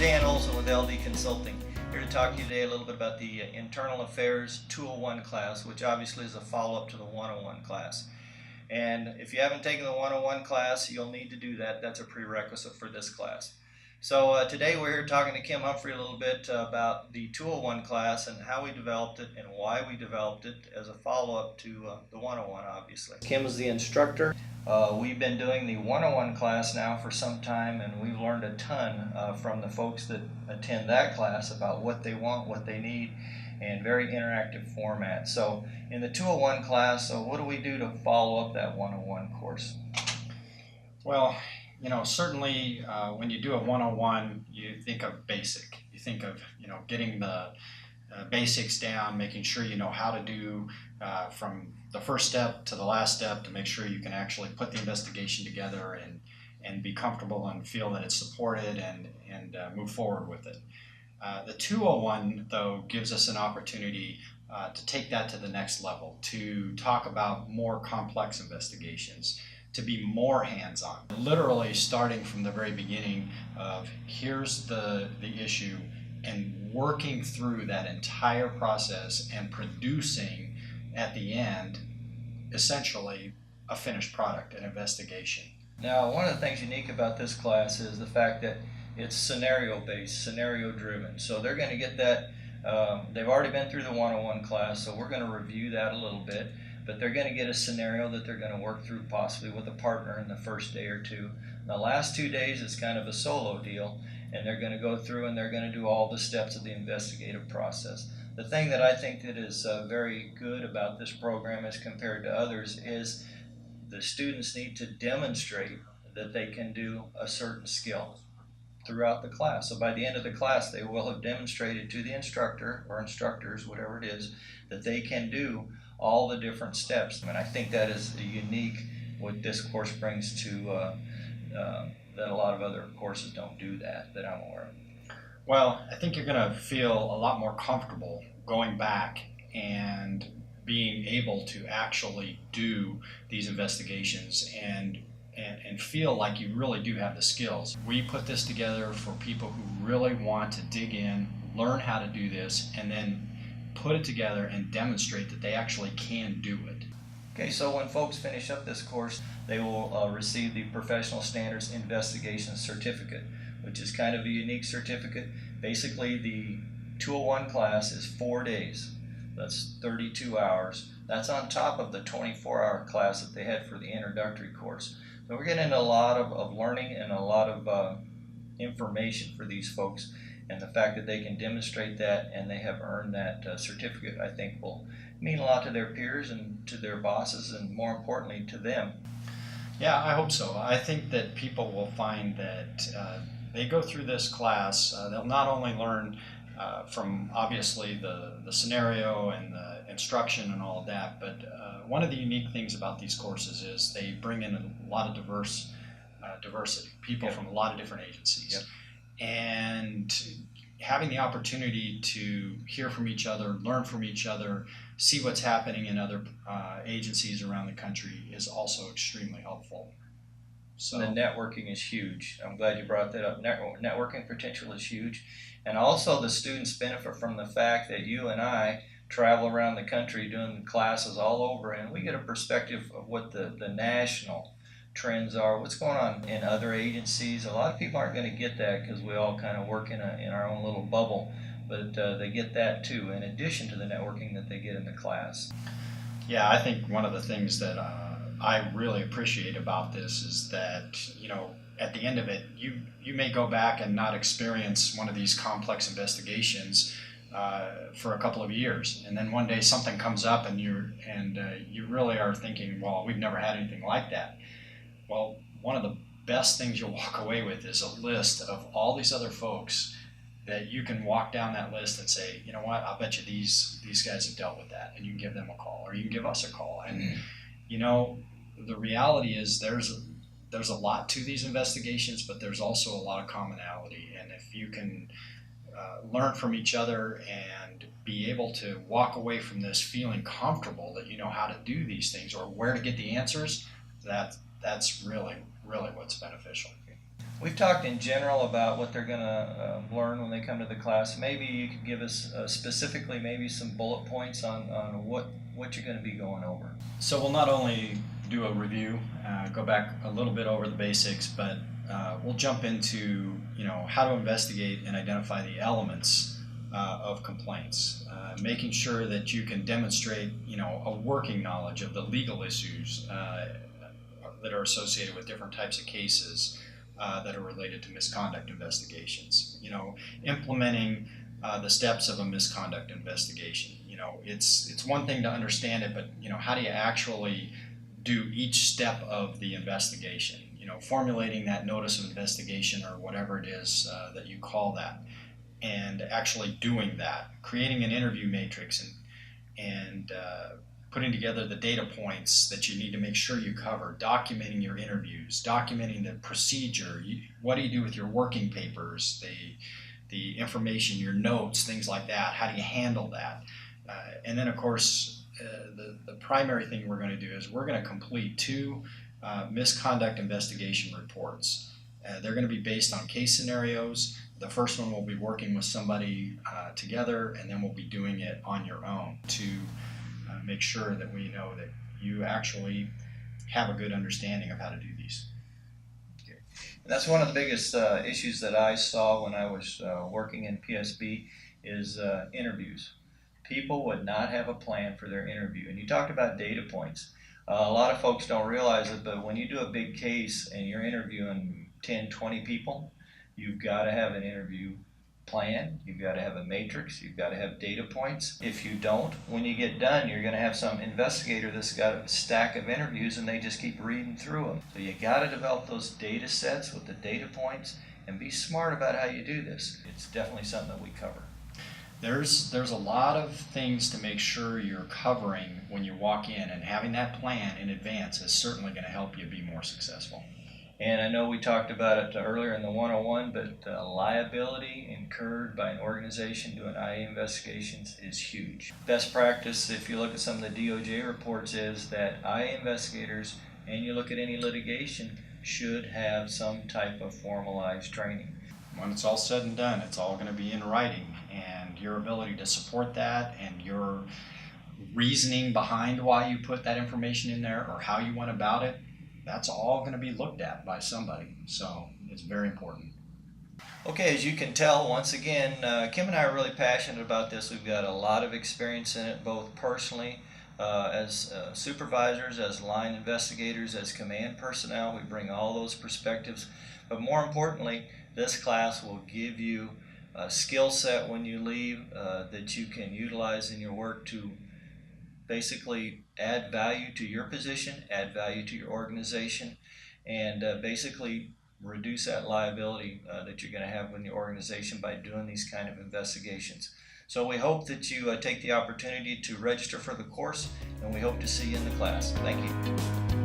With LD Consulting. Here to talk to you today a little bit about the Internal Affairs 201 class, which obviously is a follow-up to the 101 class. And if you haven't taken the 101 class, you'll need to do that. That's a prerequisite for this class. So today we're here talking to Kim Humphrey a little bit about the 201 class and how we developed it and why we developed it as a follow-up to the 101, obviously. Kim is the instructor. We've been doing the 101 class now for some time, and we've learned a ton from the folks that attend that class about what they want, what they need, and very interactive format. So in the 201 class, what do we do to follow up that 101 course? Well, certainly when you do a 101, you think of basic. You think of, getting the basics down, making sure you know how to do from the first step to the last step to make sure you can actually put the investigation together and be comfortable and feel that it's supported and move forward with it. The 201, though, gives us an opportunity to take that to the next level, to talk about more complex investigations, to be more hands-on, literally starting from the very beginning of here's the issue and working through that entire process and producing at the end essentially a finished product, an investigation. Now, one of the things unique about this class is the fact that it's scenario-based, scenario-driven. So they're going to get that, they've already been through the 101 class, so we're going to review that a little bit. But they're going to get a scenario that they're going to work through possibly with a partner in the first day or two. The last 2 days is kind of a solo deal, and they're going to go through and they're going to do all the steps of the investigative process. The thing that I think that is very good about this program as compared to others is the students need to demonstrate that they can do a certain skill throughout the class. So by the end of the class, they will have demonstrated to the instructor or instructors, whatever it is, that they can do all the different steps. And I think that is unique what this course brings to that a lot of other courses don't do that I'm aware of. Well, I think you're going to feel a lot more comfortable going back and being able to actually do these investigations and feel like you really do have the skills. We put this together for people who really want to dig in, learn how to do this, and then put it together and demonstrate that they actually can do it. Okay, so when folks finish up this course, they will receive the Professional Standards Investigation Certificate, which is kind of a unique certificate. Basically, the 201 class is 4 days. That's 32 hours. That's on top of the 24-hour class that they had for the introductory course. So we're getting a lot of learning and a lot of information for these folks. And the fact that they can demonstrate that and they have earned that certificate, I think, will mean a lot to their peers and to their bosses and, more importantly, to them. Yeah, I hope so. I think that people will find that they go through this class, they'll not only learn from obviously the scenario and the instruction and all of that, but one of the unique things about these courses is they bring in a lot of diversity, people from a lot of different agencies. Yep. And having the opportunity to hear from each other, learn from each other, see what's happening in other agencies around the country is also extremely helpful. So the networking is huge. I'm glad you brought that up. Networking potential is huge. And also the students benefit from the fact that you and I travel around the country doing classes all over, and we get a perspective of what the national trends are, what's going on in other agencies. A lot of people aren't going to get that because we all kind of work in our own little bubble, but they get that too, in addition to the networking that they get in the class. Yeah, I think one of the things that I really appreciate about this is that, at the end of it, you may go back and not experience one of these complex investigations for a couple of years, and then one day something comes up and you really are thinking, well, we've never had anything like that. Well, one of the best things you'll walk away with is a list of all these other folks that you can walk down that list and say, you know what, I'll bet you these guys have dealt with that, and you can give them a call or you can give us a call. And the reality is there's a lot to these investigations, but there's also a lot of commonality. And if you can learn from each other and be able to walk away from this feeling comfortable that you know how to do these things or where to get the answers, that's really, really what's beneficial. We've talked in general about what they're going to learn when they come to the class. Maybe you could give us specifically maybe some bullet points on what you're going to be going over. So we'll not only do a review, go back a little bit over the basics, but we'll jump into how to investigate and identify the elements of complaints, making sure that you can demonstrate a working knowledge of the legal issues that are associated with different types of cases that are related to misconduct investigations. Implementing the steps of a misconduct investigation. It's one thing to understand it, but how do you actually do each step of the investigation? Formulating that notice of investigation or whatever it is that you call that, and actually doing that, creating an interview matrix and putting together the data points that you need to make sure you cover, documenting your interviews, documenting the procedure. What do you do with your working papers, the information, your notes, things like that? How do you handle that? And then, of course, the primary thing we're going to do is we're going to complete 2 misconduct investigation reports. They're going to be based on case scenarios. The first one we'll be working with somebody together, and then we'll be doing it on your own to make sure that we know that you actually have a good understanding of how to do these. Okay. And that's one of the biggest issues that I saw when I was working in PSB is interviews. People would not have a plan for their interview. And you talked about data points. A lot of folks don't realize it, but when you do a big case and you're interviewing 10, 20 people, you've got to have an interview plan, you've got to have a matrix, you've got to have data points. If you don't, when you get done, you're going to have some investigator that's got a stack of interviews and they just keep reading through them. So you got to develop those data sets with the data points and be smart about how you do this. It's definitely something that we cover. There's a lot of things to make sure you're covering when you walk in, and having that plan in advance is certainly going to help you be more successful. And I know we talked about it earlier in the 101, but liability incurred by an organization doing IA investigations is huge. Best practice, if you look at some of the DOJ reports, is that IA investigators, and you look at any litigation, should have some type of formalized training. When it's all said and done, it's all going to be in writing, and your ability to support that and your reasoning behind why you put that information in there or how you went about it, that's all going to be looked at by somebody. So it's very important. Okay, as you can tell, once again, Kim and I are really passionate about this. We've got a lot of experience in it, both personally as supervisors, as line investigators, as command personnel. We bring all those perspectives. But more importantly, this class will give you a skill set when you leave that you can utilize in your work to basically add value to your position, add value to your organization, and basically reduce that liability that you're going to have in your organization by doing these kind of investigations. So we hope that you take the opportunity to register for the course, and we hope to see you in the class. Thank you.